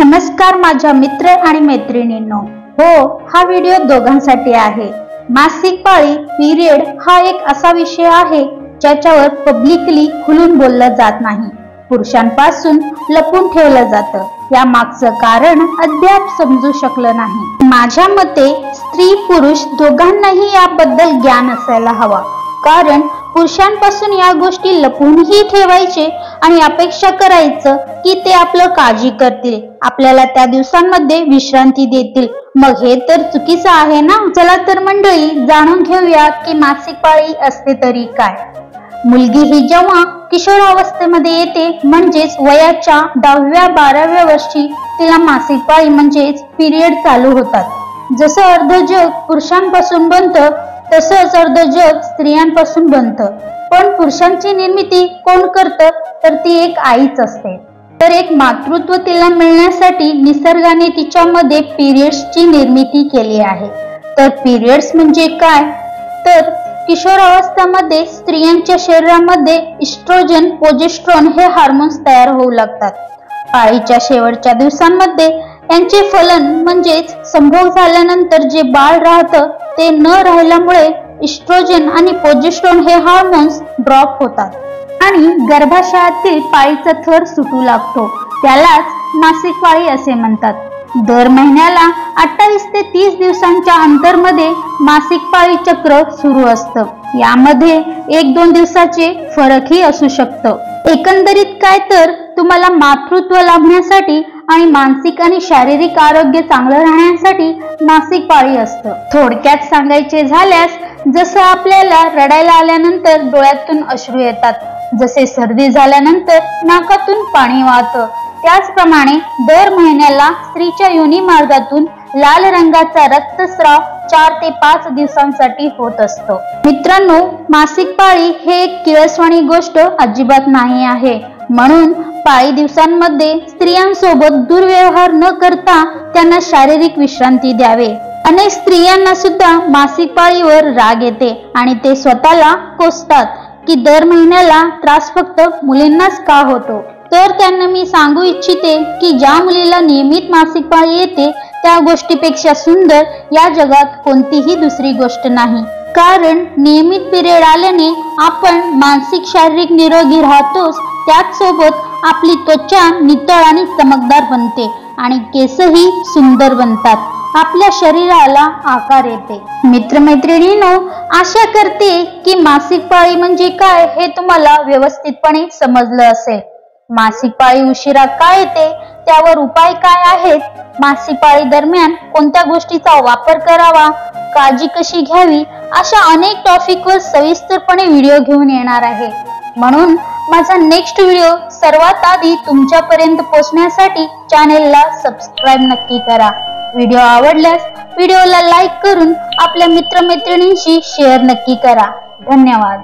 नमस्कार माझ्या मित्र आणि मैत्रिणींनो। हो, हा व्हिडिओ दोघांसाठी आहे। मासिक पाळी पिरियड हा एक असा विषय आहे ज्याच्यावर पब्लिकली खुलून बोललं जात नाही, पुरुषांपासून लपून ठेवलं जातं। या मागचं कारण अद्याप समजू शकलं नाही। माझ्या मते स्त्री पुरुष दोघांनाही याबद्दल ज्ञान असायला हवा, कारण पुरुषांपासून या गोष्टी लपूनही ठेवायचे आणि अपेक्षा करायचं की ते आपलं काळजी करतील, आपल्याला त्या दिवसांमध्ये विश्रांती देतील, मग हे तर चुकीचं आहे ना। चला तर मंडळी, जाणून घेऊया की मासिक पाळी असते तरी काय। मुलगी ही जेव्हा किशोरावस्थेमध्ये येते, म्हणजेच वयाच्या 10व्या-12व्या वर्षी तिला मासिक पाळी म्हणजेच पिरियड चालू होतात। जसं अर्ध जग पुरुषांपासून बनतं तसंच अर्ध जग स्त्रियांपासून बनतं, पण पुरुषांची निर्मिती कोण करतं तर ती एक आईच असते। तर एक मातृत्व तिला मिळण्यासाठी निसर्गाने तिच्यामध्ये पिरियड्सची निर्मिती केली आहे। तर पिरियड्स म्हणजे काय तर किशोरावस्थेमध्ये स्त्रियांच्या शरीरामध्ये इस्ट्रोजन, प्रोजेस्टेरॉन हे हार्मोन्स तयार होऊ लागतात। पाळीच्या शेवटच्या दिवसांमध्ये यांचे फलन म्हणजेच संभोग झाल्यानंतर जे बाळ राहतं ते न राहिल्यामुळे इस्ट्रोजन आणि प्रोजेस्टेरॉन हे हार्मोन्स ड्रॉप होतात आणि गर्भाशयातील पाळीचा थर सुटू लागतो। त्यालाच मासिक पाळी असे म्हणतात। दर महिन्याला 28 ते 30 दिवसांच्या अंतरमध्ये मासिक पाळी चक्र सुरू असतं। यामध्ये 1-2 दिवसाचे फरकही असू शकतं। एकंदरीत काय तर तुम्हाला मातृत्व लाभण्यासाठी आणि मानसिक आणि शारीरिक आरोग्य चांगलं राहण्यासाठी मासिक पाळी असतं। थोडक्यात सांगायचे झाल्यास, जसं आपल्याला रडायला आल्यानंतर डोळ्यातून अश्रू येतात, जसे सर्दी झाल्यानंतर नाकातून पाणी वाहतं, त्याचप्रमाणे दर महिन्याला स्त्रीच्या योनी मार्गातून लाल रंगाचा रक्तस्राव 4 ते 5 दिवसांसाठी होत असतो। मित्रांनो, मासिक पाळी हे एक किळसवाणी गोष्ट अजिबात नाही आहे, म्हणून पाळी दिवसांमध्ये स्त्रियांसोबत दुर्व्यवहार न करता त्यांना शारीरिक विश्रांती द्यावे। अनेक स्त्रियांना सुद्धा मासिक पाळीवर राग येते आणि ते स्वतःला कोसतात की दर महिन्याला त्रास फक्त मुलींनाच का होतो। तर त्यांना मी सांगू इच्छिते की ज्या मुलीला नियमित मासिक पाळी येते त्या गोष्टीपेक्षा सुंदर या जगात कोणतीही दुसरी गोष्ट नाही, कारण नियमित पिरियड आल्याने आपण मानसिक शारीरिक निरोगी राहतोच, त्याच सोबत आपली त्वचा नितळ आणि चमकदार बनते आणि केसही सुंदर बनतात, आपल्या शरीराला आकार येते। मित्रमैत्रिणींनो, आशा करते की मासिक पाळी म्हणजे काय हे तुम्हाला व्यवस्थितपणे समजलं असेल। मासिक पाळी उशिरा का येते, त्यावर उपाय काय आहेत, मासिक पाळी दरम्यान कोणत्या गोष्टीचा वापर करावा, काळजी कशी घ्यावी, अशा अनेक टॉपिकवर सविस्तरपणे व्हिडिओ घेऊन येणार आहे। म्हणून माझा नेक्स्ट व्हिडिओ सर्वात आधी तुमच्यापर्यंत पोहोचण्यासाठी चॅनेलला सबस्क्राईब नक्की करा। व्हिडिओ आवडल्यास व्हिडिओला लाईक करून आपल्या मित्रमैत्रिणींशी शेअर नक्की करा। धन्यवाद।